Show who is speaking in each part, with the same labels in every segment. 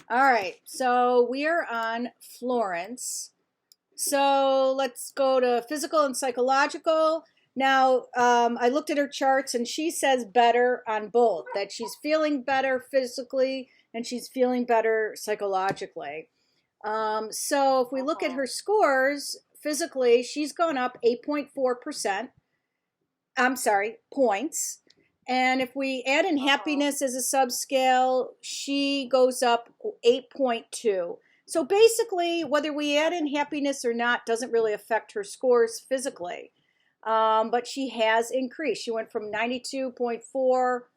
Speaker 1: All right, so we are on Florence. So let's go to physical and psychological. Now, I looked at her charts and she says better on both, that she's feeling better physically and she's feeling better psychologically. So if we look at
Speaker 2: Uh-huh.
Speaker 1: her scores, physically, she's gone up 8.4%. I'm sorry, points. And if we add in
Speaker 2: Uh-huh.
Speaker 1: happiness as a subscale, she goes up 8.2. So basically, whether we add in happiness or not doesn't really affect her scores physically. But she has increased. She went from 92.4,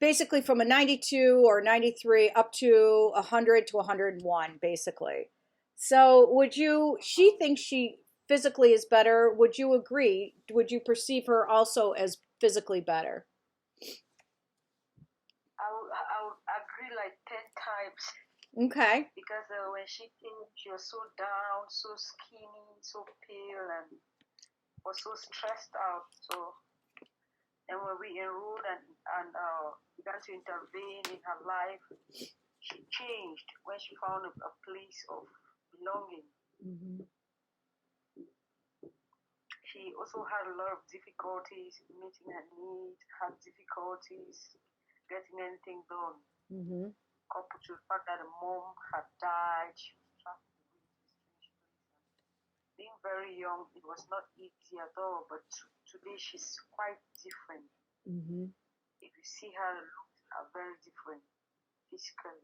Speaker 1: basically from a 92 or 93 up to 100 to 101, basically. So she
Speaker 2: Uh-huh.
Speaker 1: thinks she physically is better. Would you agree? Would you perceive her also as physically better?
Speaker 2: I would agree like 10 times
Speaker 1: Okay.
Speaker 2: because when she came, she was so down, so skinny, so pale, and was so stressed out. So, and when we enrolled and began to intervene in her life, she changed when she found a place of belonging.
Speaker 1: Hmm.
Speaker 2: She also had a lot of difficulties meeting her needs, had difficulties getting anything done.
Speaker 1: Hmm.
Speaker 2: Coupled to the fact that the mom had died, she was trapped away to a strange place. And being very young, it was not easy at all. But today, she's quite different.
Speaker 1: Hmm.
Speaker 2: If you see her, looks are very different physically.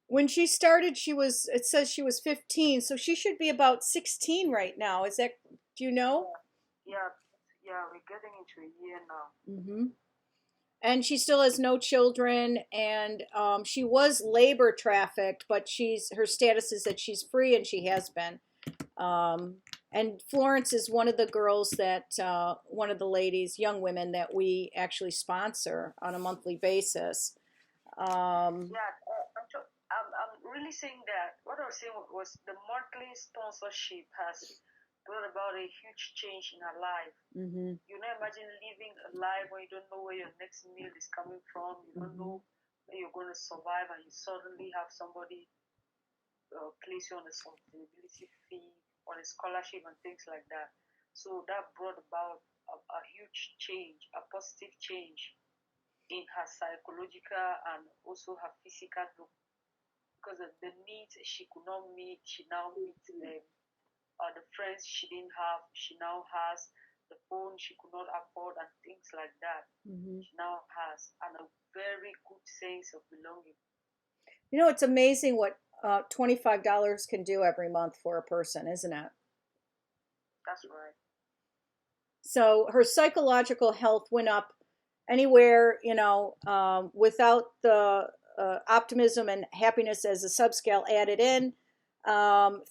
Speaker 1: When she started, it says she was 15, so she should be about 16 right now. Do you know?
Speaker 2: Yeah, yeah, yeah. We're getting into a year now.
Speaker 1: Hmm. And she still has no children, and she was labor trafficked, but her status is that she's free, and she has been. um, and Florence is one of the girls that one of the ladies, young women that we actually sponsor on a monthly basis. um,
Speaker 2: Yeah, I'm really saying that what I was saying was the monthly sponsorship has brought about a huge change in her life.
Speaker 1: mhm,
Speaker 2: You know, imagine living a life where you don't know where your next meal is coming from, you don't
Speaker 1: mhm.
Speaker 2: know where you're going to survive, and you suddenly have somebody place you on a sustainability fee, on a scholarship, and things like that. So that brought about a huge change, a positive change in her psychological and also her physical look because of the needs she could not meet, she now meets them. The friends she didn't have, she now has. The phone she could not afford, and things like that,
Speaker 1: Mhm.
Speaker 2: she now has, and a very good sense of belonging.
Speaker 1: You know, it's amazing what $25 can do every month for a person, isn't it?
Speaker 2: That's right.
Speaker 1: So her psychological health went up anywhere, without the optimism and happiness as a subscale added in,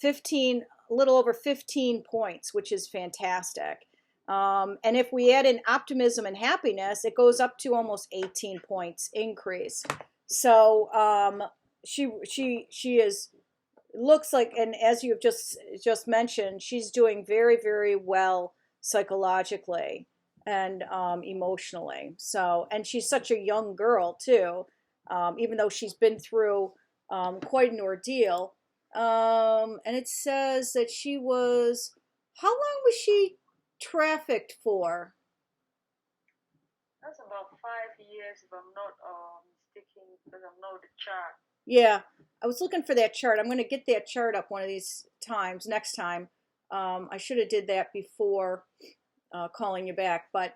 Speaker 1: 15, a little over 15 points, which is fantastic. And if we add in optimism and happiness, it goes up to almost 18 points increase. So she is looks like, and as you've just mentioned, she's doing very, very well psychologically and emotionally. So, and she's such a young girl too, even though she's been through quite an ordeal. And it says that how long was she trafficked for?
Speaker 2: That's about 5 years, if I'm not mistaken, because I'm not the chart.
Speaker 1: Yeah, I was looking for that chart. I'm going to get that chart up one of these times, next time. I should have did that before calling you back. But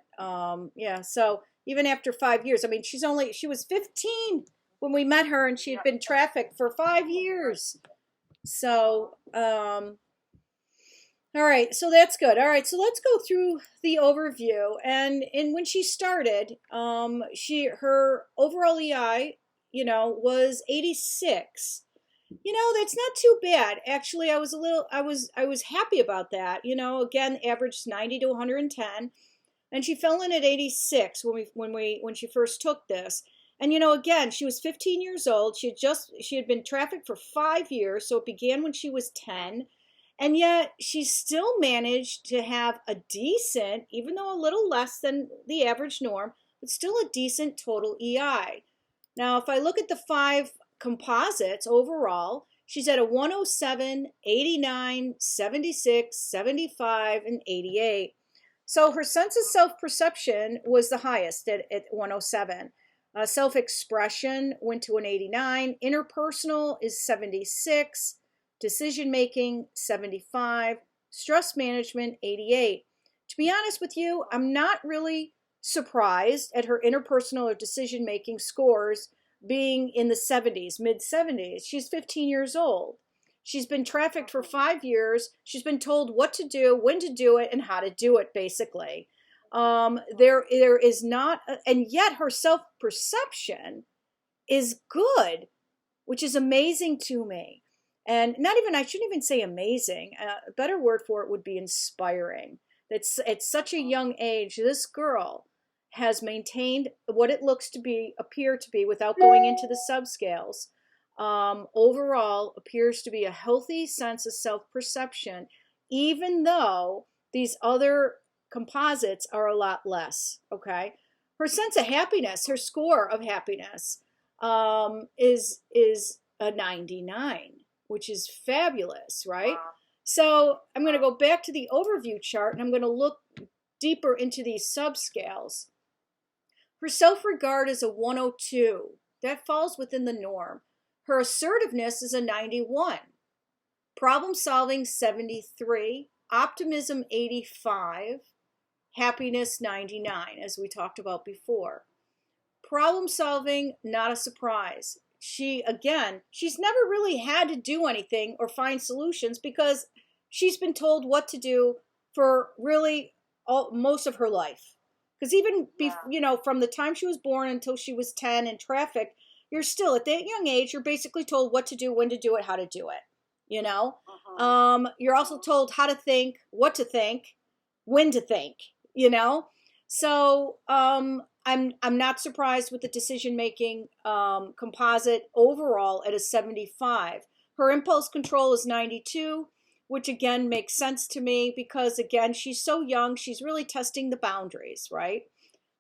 Speaker 1: yeah, so even after 5 years, I mean, she was 15 when we met her, and she had
Speaker 2: Yeah,
Speaker 1: been trafficked for 5 years.
Speaker 2: uh-huh.
Speaker 1: So all right, so that's good. All right, so let's go through the overview. And when she started, her overall EI, was 86. That's not too bad. Actually, I was happy about that. Again, averaged 90 to 110, and she fell in at 86 when she first took this. And again, she was 15 years old. She had been trafficked for 5 years, so it began when she was 10. And yet, she still managed to have a decent, even though a little less than the average norm, but still a decent total EI. Now, if I look at the 5 composites overall, she's at a 107, 89, 76, 75, and 88. So her sense of self-perception was the highest at 107. Self-expression went to an 89. Interpersonal is 76. Decision-making, 75. Stress management, 88. To be honest with you, I'm not really surprised at her interpersonal or decision-making scores being in the 70s, mid 70s. She's 15 years old. She's been trafficked for 5 years. She's been told what to do, when to do it, and how to do it, basically. There is not, and yet her self-perception is good, which is amazing to me. And not even, I shouldn't even say amazing. A better word for it would be inspiring. That's at such a young age, this girl has maintained what it looks to be, appear to be, without going into the subscales. Overall, appears to be a healthy sense of self-perception, even though these other composites are a lot less. Okay, her sense of happiness, her score of happiness, is a 99, which is fabulous, right?
Speaker 2: Wow.
Speaker 1: So I'm going to go back to the overview chart, and I'm going to look deeper into these subscales. Her self-regard is a 102. That falls within the norm. Her assertiveness is a 91. Problem solving, 73. Optimism, 85. Happiness, 99, as we talked about before. Problem solving, not a surprise. She's never really had to do anything or find solutions because she's been told what to do for really most of her life. Because even, from the time she was born until she was 10 and trafficked, you're still, at that young age, you're basically told what to do, when to do it, how to do it, You're also told how to think, what to think, when to think, So I'm not surprised with the decision-making composite overall at a 75. Her impulse control is 92, which again makes sense to me because, again, she's so young. She's really testing the boundaries, right?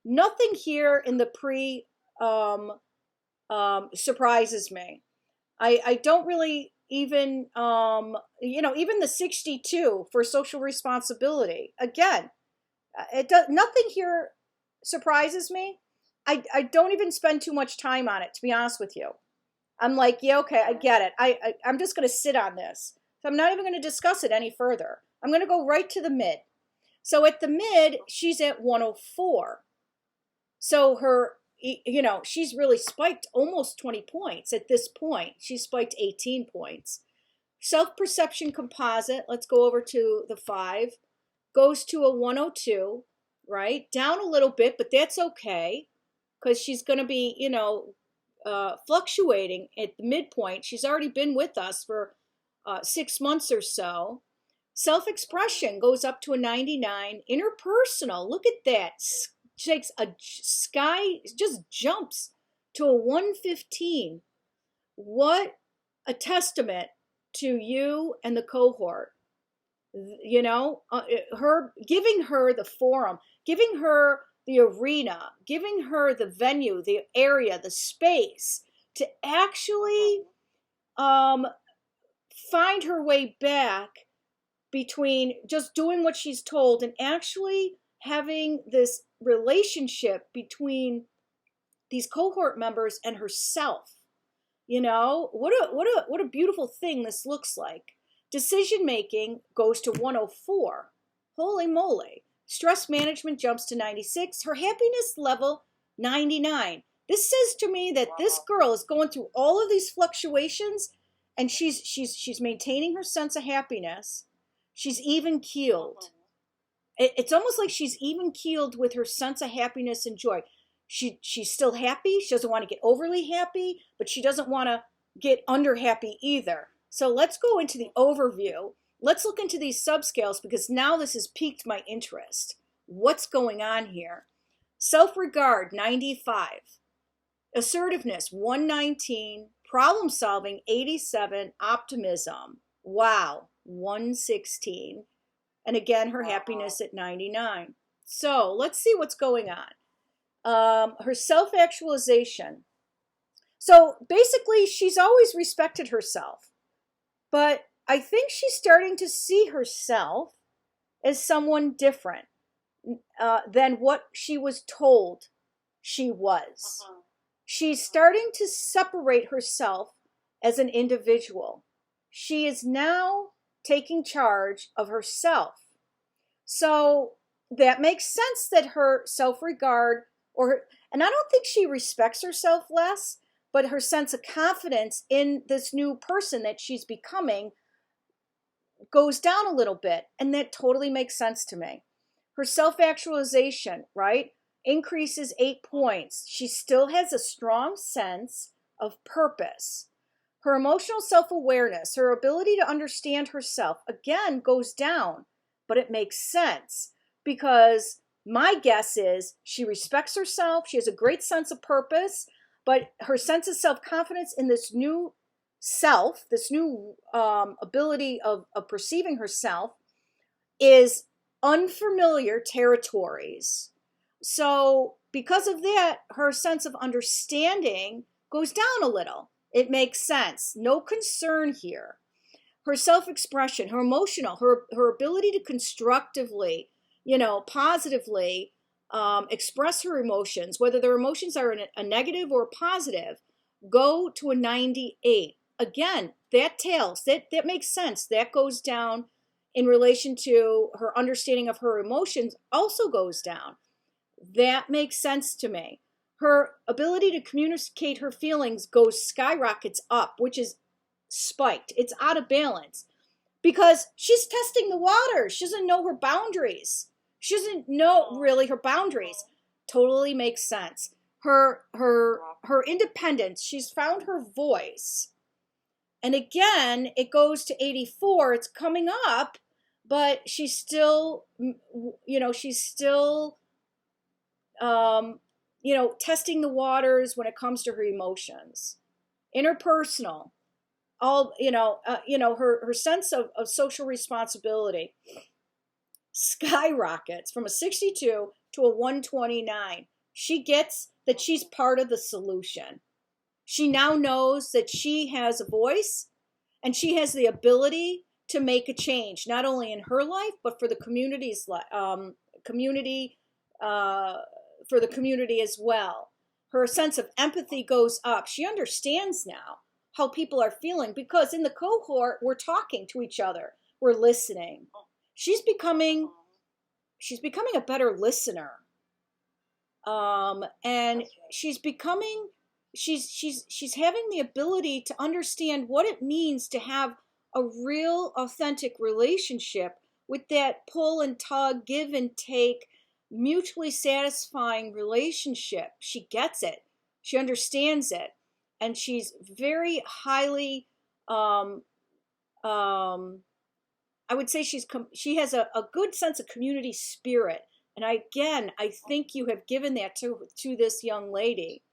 Speaker 1: Nothing here in the pre surprises me. I don't really even, even the 62 for social responsibility. Again, nothing here surprises me. I don't even spend too much time on it, to be honest with you. I'm like, yeah, okay, I get it. I'm just going to sit on this. So I'm not even going to discuss it any further. I'm going to go right to the mid. So at the mid, she's at 104. So her, she's really spiked almost 20 points at this point. She spiked 18 points. Self-perception composite, let's go over to the 5, goes to a 102, right? Down a little bit, but that's okay because she's going to be, fluctuating at the midpoint. She's already been with us for 6 months or so. Self-expression goes up to a 99. Interpersonal, look at that. Takes a sky, just jumps to a 115. What a testament to you and the cohort. Her giving her the forum, giving her the arena, giving her the venue, the area, the space to actually find her way back between just doing what she's told and actually having this relationship between these cohort members and herself. What a beautiful thing this looks like. Decision making goes to 104. Holy moly. Stress management jumps to 96. Her happiness level, 99. This says to me that this girl is going through all of these fluctuations and she's maintaining her sense of happiness. She's even keeled. It's almost like she's even keeled with her sense of happiness and joy. She's still happy. She doesn't want to get overly happy, but she doesn't want to get under happy either. So let's go into the overview. Let's look into these subscales because now this has piqued my interest. What's going on here? Self-regard, 95. Assertiveness, 119. Problem solving, 87. Optimism, wow, 116. And again, her happiness at 99. So let's see what's going on. Her self-actualization. So basically, she's always respected herself. But I think she's starting to see herself as someone different than what she was told she was.
Speaker 2: Mhm.
Speaker 1: She's starting to separate herself as an individual. She is now taking charge of herself. So that makes sense that her self regard, and I don't think she respects herself less, but her sense of confidence in this new person that she's becoming goes down a little bit. And that totally makes sense to me. Her self actualization, right, increases 8 points. She still has a strong sense of purpose. Her emotional self awareness, her ability to understand herself, again, goes down, but it makes sense because my guess is she respects herself. She has a great sense of purpose, but her sense of self confidence in this new self, this new ability of perceiving herself, is unfamiliar territories. So, because of that, her sense of understanding goes down a little. It makes sense. No concern here. Her self-expression, her emotional, her ability to constructively, positively express her emotions, whether their emotions are a negative or a positive, go to a 98. Again, that makes sense. That goes down in relation to her understanding of her emotions, also goes down. That makes sense to me. Her ability to communicate her feelings skyrockets up, which is spiked. It's out of balance because she's testing the water. She doesn't know her boundaries. She doesn't know really her boundaries. Totally makes sense. Her independence. She's found her voice. And again, it goes to 84. It's coming up, but she's still, she's still, testing the waters when it comes to her emotions. Interpersonal, her sense of social responsibility skyrockets from a 62 to a 129. She gets that she's part of the solution. She now knows that she has a voice and she has the ability to make a change, not only in her life, but for the community, for the community as well. Her sense of empathy goes up. She understands now how people are feeling because in the cohort, we're talking to each other. We're listening. She's becoming a better listener. And she's having the ability to understand what it means to have a real authentic relationship with that pull and tug, give and take, mutually satisfying relationship. She gets it. She understands it. And she's very highly, I would say she has a good sense of community spirit. And I think you have given that to this young lady.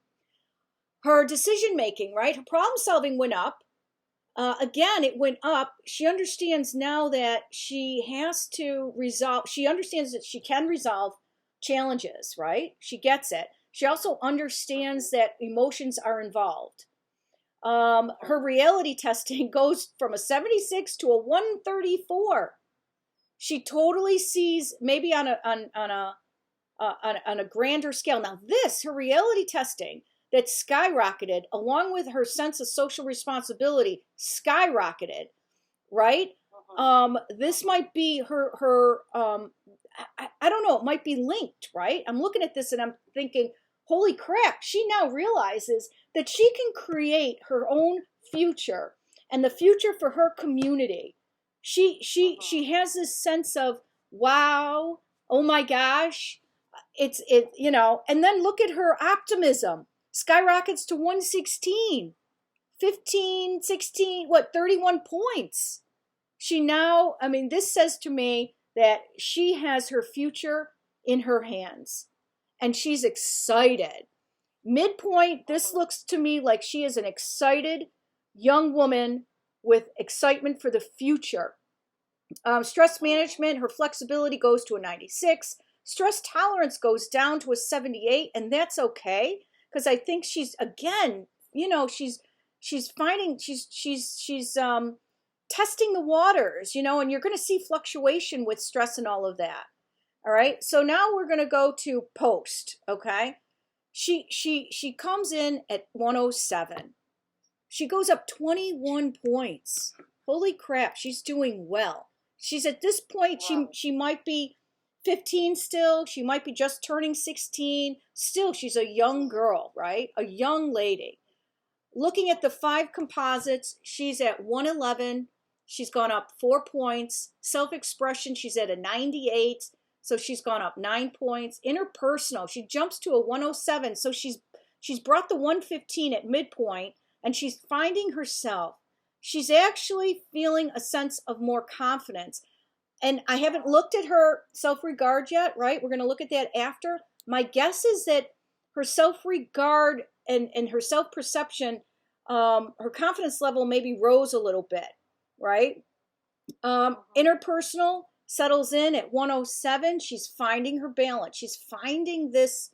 Speaker 1: Her decision making, right? Her problem solving went up. Again, it went up. She understands now that she has to resolve. She understands that she can resolve challenges, right? She gets it. She also understands that emotions are involved. Her reality testing goes from a 76 to a 134. She totally sees maybe on a grander scale. Now, her reality testing that skyrocketed, along with her sense of social responsibility, skyrocketed, right? This might be her I don't know, it might be linked, right? I'm looking at this and I'm thinking, holy crap, she now realizes that she can create her own future and the future for her community. She has this sense of, wow, oh my gosh, and then look at her optimism skyrockets to 116, 15, 16, 31 points. This says to me that she has her future in her hands and she's excited. Midpoint, this looks to me like she is an excited young woman with excitement for the future. Stress management, her flexibility goes to a 96. Stress tolerance goes down to a 78, and that's okay because I think she's, again, she's finding, she's testing the waters, and you're going to see fluctuation with stress and all of that. All right. So now we're going to go to post. Okay. She comes in at 107. She goes up 21 points. Holy crap, she's doing well. She's at this point,
Speaker 2: Wow.
Speaker 1: she might be 15 still. She might be just turning 16. Still, she's a young girl, right? A young lady. Looking at the 5 composites, she's at 111. She's gone up 4 points. Self-expression, she's at a 98. So she's gone up 9 points. Interpersonal, she jumps to a 107. So she's brought the 115 at midpoint, and she's finding herself. She's actually feeling a sense of more confidence. And I haven't looked at her self-regard yet, right? We're going to look at that after. My guess is that her self-regard and her self-perception, her confidence level maybe rose a little bit, right? Interpersonal settles in at 107. She's finding her balance. She's finding this,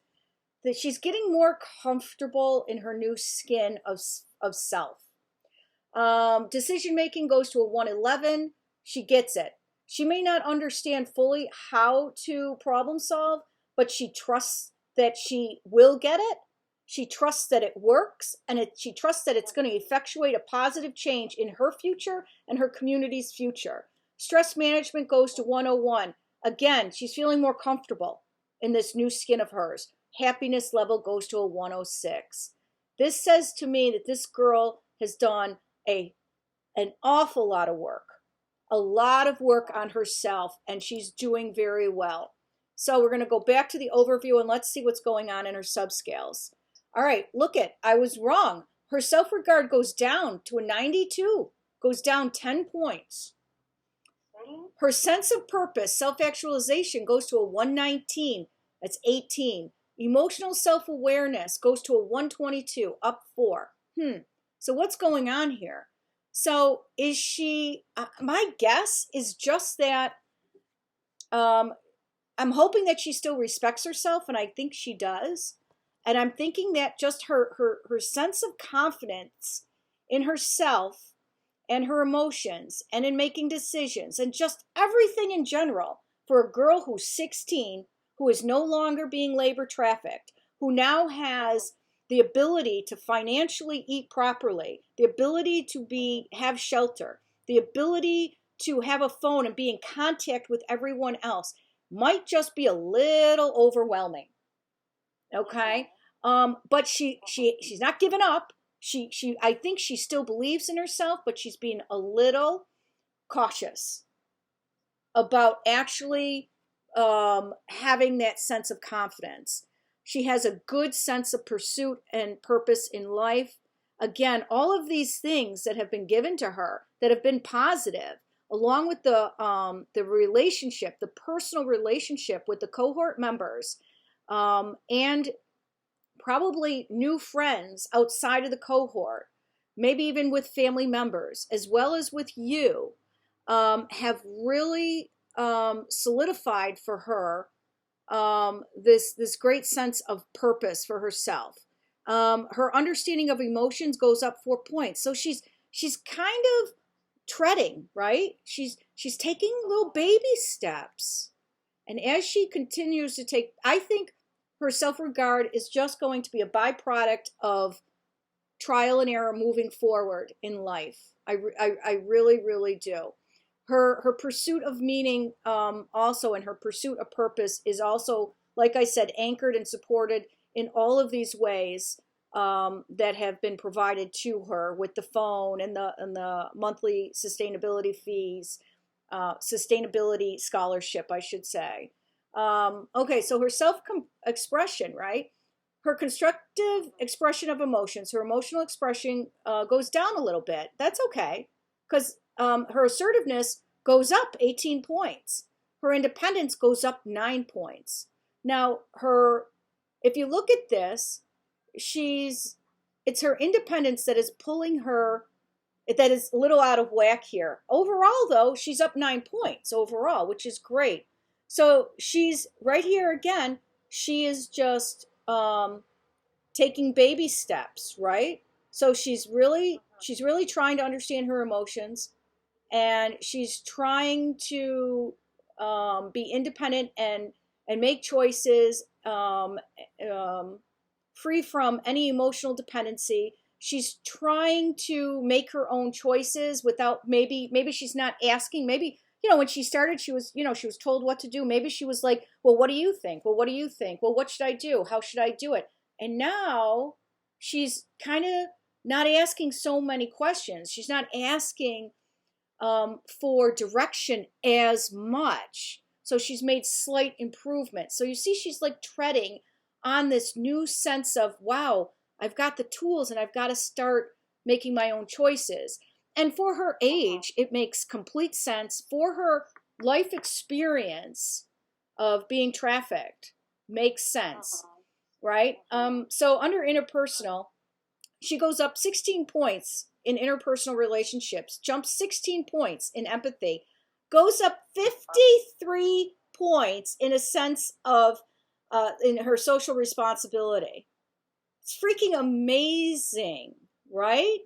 Speaker 1: that she's getting more comfortable in her new skin of self. Decision making goes to a 111. She gets it. She may not understand fully how to problem solve, but she trusts that she will get it. She trusts that it works, and she trusts that it's going to effectuate a positive change in her future and her community's future. Stress management goes to 101. Again, she's feeling more comfortable in this new skin of hers. Happiness level goes to a 106. This says to me that this girl has done an awful lot of work. A lot of work on herself, and she's doing very well. So we're going to go back to the overview, and let's see what's going on in her subscales. All right, look it, I was wrong. Her self-regard goes down to a 92, goes down 10 points. Her sense of purpose, self-actualization, goes to a 119, that's 18. Emotional self-awareness goes to a 122, up 4. So what's going on here? So is she, my guess is just that, I'm hoping that she still respects herself, and I think she does. And I'm thinking that just her sense of confidence in herself and her emotions and in making decisions and just everything in general for a girl who's 16, who is no longer being labor trafficked, who now has the ability to financially eat properly, the ability to have shelter, the ability to have a phone and be in contact with everyone else, might just be a little overwhelming. Okay. But she's not giving up. I think she still believes in herself, but she's being a little cautious about actually having that sense of confidence. She has a good sense of pursuit and purpose in life. Again, all of these things that have been given to her that have been positive, along with the relationship, the personal relationship with the cohort members, and probably new friends outside of the cohort, maybe even with family members, as well as with you, have really solidified for her this great sense of purpose for herself. Her understanding of emotions goes up 4 points. So she's kind of treading, right? She's taking little baby steps. And as she continues to take, I think her self-regard is just going to be a byproduct of trial and error moving forward in life. I really, really do. Her pursuit of meaning also, and her pursuit of purpose is also, like I said, anchored and supported in all of these ways that have been provided to her with the phone and the monthly sustainability fees, sustainability scholarship, I should say. Okay, so her self-expression, right? Her constructive expression of emotions, her emotional expression goes down a little bit. That's okay, because her assertiveness goes up 18 points. Her independence goes up 9 points. Now, if you look at this, it's her independence that is pulling her, that is a little out of whack here. Overall, though, she's up 9 points overall, which is great. So she's right here again. She is just taking baby steps, right? So she's really trying to understand her emotions, and she's trying to be independent and make choices, free from any emotional dependency. She's trying to make her own choices without, maybe she's not asking. Maybe, when she started, she was told what to do. Maybe she was like, well, what do you think? Well, what do you think? Well, what should I do? How should I do it? And now she's kind of not asking so many questions. She's not asking for direction as much. So she's made slight improvements. So you see, she's like treading on this new sense of, wow, I've got the tools and I've got to start making my own choices. And for her age, it makes complete sense. For her life experience of being trafficked, makes sense, right? So under interpersonal, she goes up 16 points in interpersonal relationships, jumps 16 points in empathy, goes up 53 points in a sense of in her social responsibility. It's freaking amazing, right?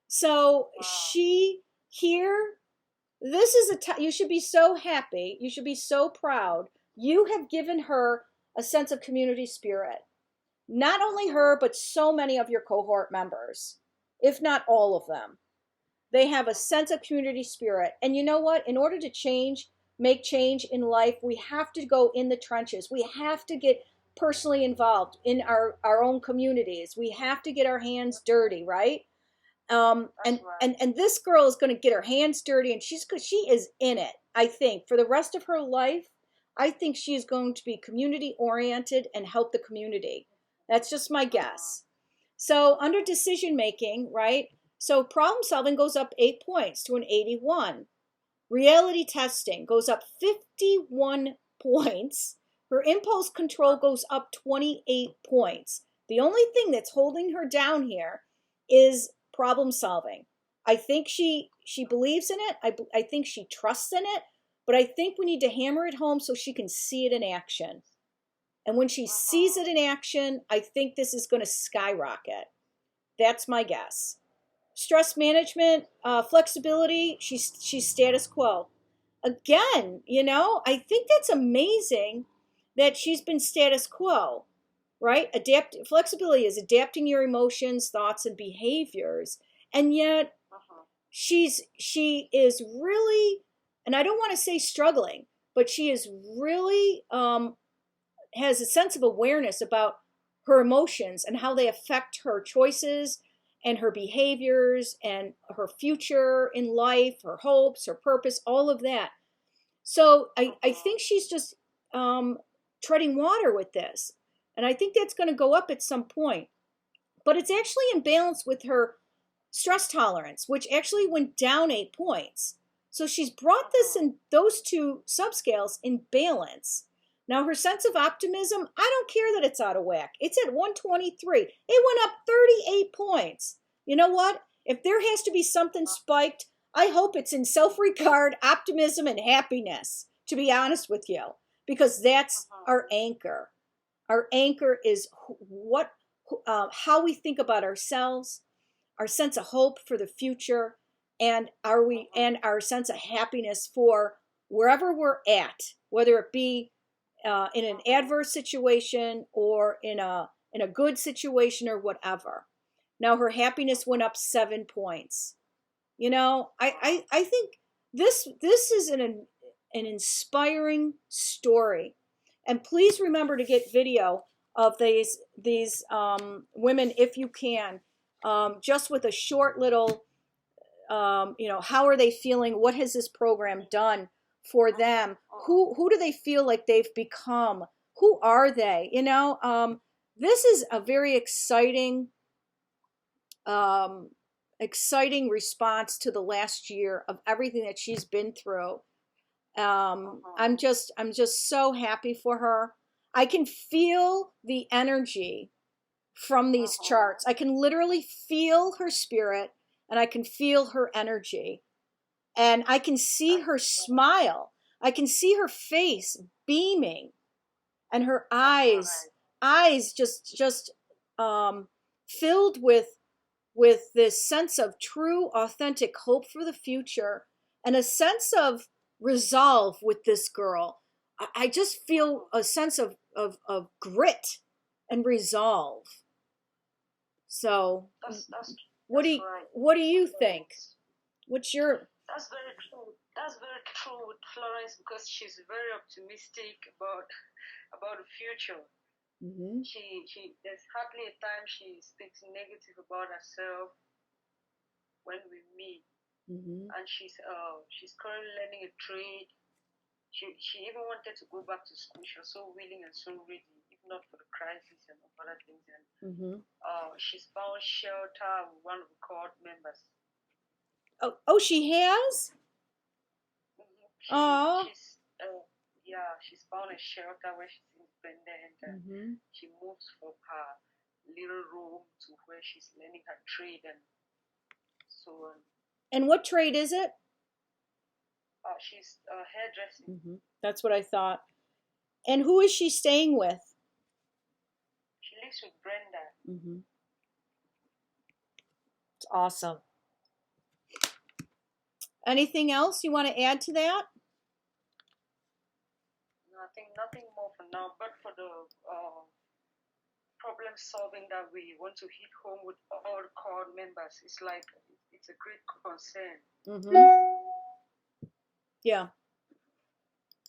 Speaker 1: So she here, this is you should be so happy. You should be so proud. You have given her a sense of community spirit. Not only her, but so many of your cohort members, if not all of them. They have a sense of community spirit. And you know what? In order to make change in life, we have to go in the trenches. We have to get personally involved in our own communities. We have to get our hands dirty, right? And this girl is going to get her hands dirty, and she is in it. I think for the rest of her life, I think she is going to be community oriented and help the community. That's just my guess. So under decision making, right? So problem solving goes up 8 points to an 81. Reality testing goes up 51 points. Her impulse control goes up 28 points. The only thing that's holding her down here is problem solving. I think she believes in it. I think she trusts in it, but I think we need to hammer it home so she can see it in action. And when she sees it in action, I think this is going to skyrocket. That's my guess. Stress management, flexibility, she's status quo. Again, I think that's amazing that she's been status quo, right? Flexibility is adapting your emotions, thoughts, and behaviors. And yet she is really, and I don't want to say struggling, but she is really has a sense of awareness about her emotions and how they affect her choices and her behaviors and her future in life, her hopes, her purpose, all of that. So I think she's just treading water with this. And I think that's going to go up at some point. But it's actually in balance with her stress tolerance, which actually went down 8 points. So she's brought this in those two subscales in balance. Now, her sense of optimism, I don't care that it's out of whack. It's at 123. It went up 38 points. You know what? If there has to be something spiked, I hope it's in self-regard, optimism, and happiness, to be honest with you, because that's our anchor. Our anchor is how we think about ourselves, our sense of hope for the future, and our sense of happiness for wherever we're at, whether it be in an adverse situation or in a good situation or whatever. Now her happiness went up 7 points. I think this is an inspiring story. And please remember to get video of these women if you can, just with a short little, how are they feeling? What has this program done for them? Who do they feel like they've become? Who are they? This is a very exciting response to the last year of everything that she's been through. I'm just so happy for her. I can feel the energy from these charts. I can literally feel her spirit, and I can feel her energy, and I can see her smile. I can see her face beaming, and her eyes just filled with with this sense of true, authentic hope for the future and a sense of resolve with this girl. I just feel a sense of grit and resolve. So, what do
Speaker 2: that's
Speaker 1: you,
Speaker 2: right.
Speaker 1: what do you think?
Speaker 2: Florence.
Speaker 1: What's your
Speaker 2: That's very true. That's very true with Florence because she's very optimistic about the future.
Speaker 1: hmm
Speaker 2: She there's hardly a time she speaks negative about herself when we meet.
Speaker 1: hmm
Speaker 2: And she's currently learning a trade. She even wanted to go back to school. She was so willing and so ready, if not for the crisis and other things. And
Speaker 1: hmm
Speaker 2: she's found shelter with one of the court members.
Speaker 1: oh, she has? Oh.
Speaker 2: She's yeah, she's found a shelter where she's independent and
Speaker 1: hmm
Speaker 2: she moves from her little room to where she's learning her trade and so on.
Speaker 1: And what trade is it?
Speaker 2: She's hairdressing.
Speaker 1: That's what I thought. And who is she staying with?
Speaker 2: She lives with Brenda.
Speaker 1: It's awesome. Anything else you want to add to that?
Speaker 2: I think nothing more for now, but for the problem solving that we want to hit home with all core members, it's like it's a great concern.
Speaker 1: Yeah.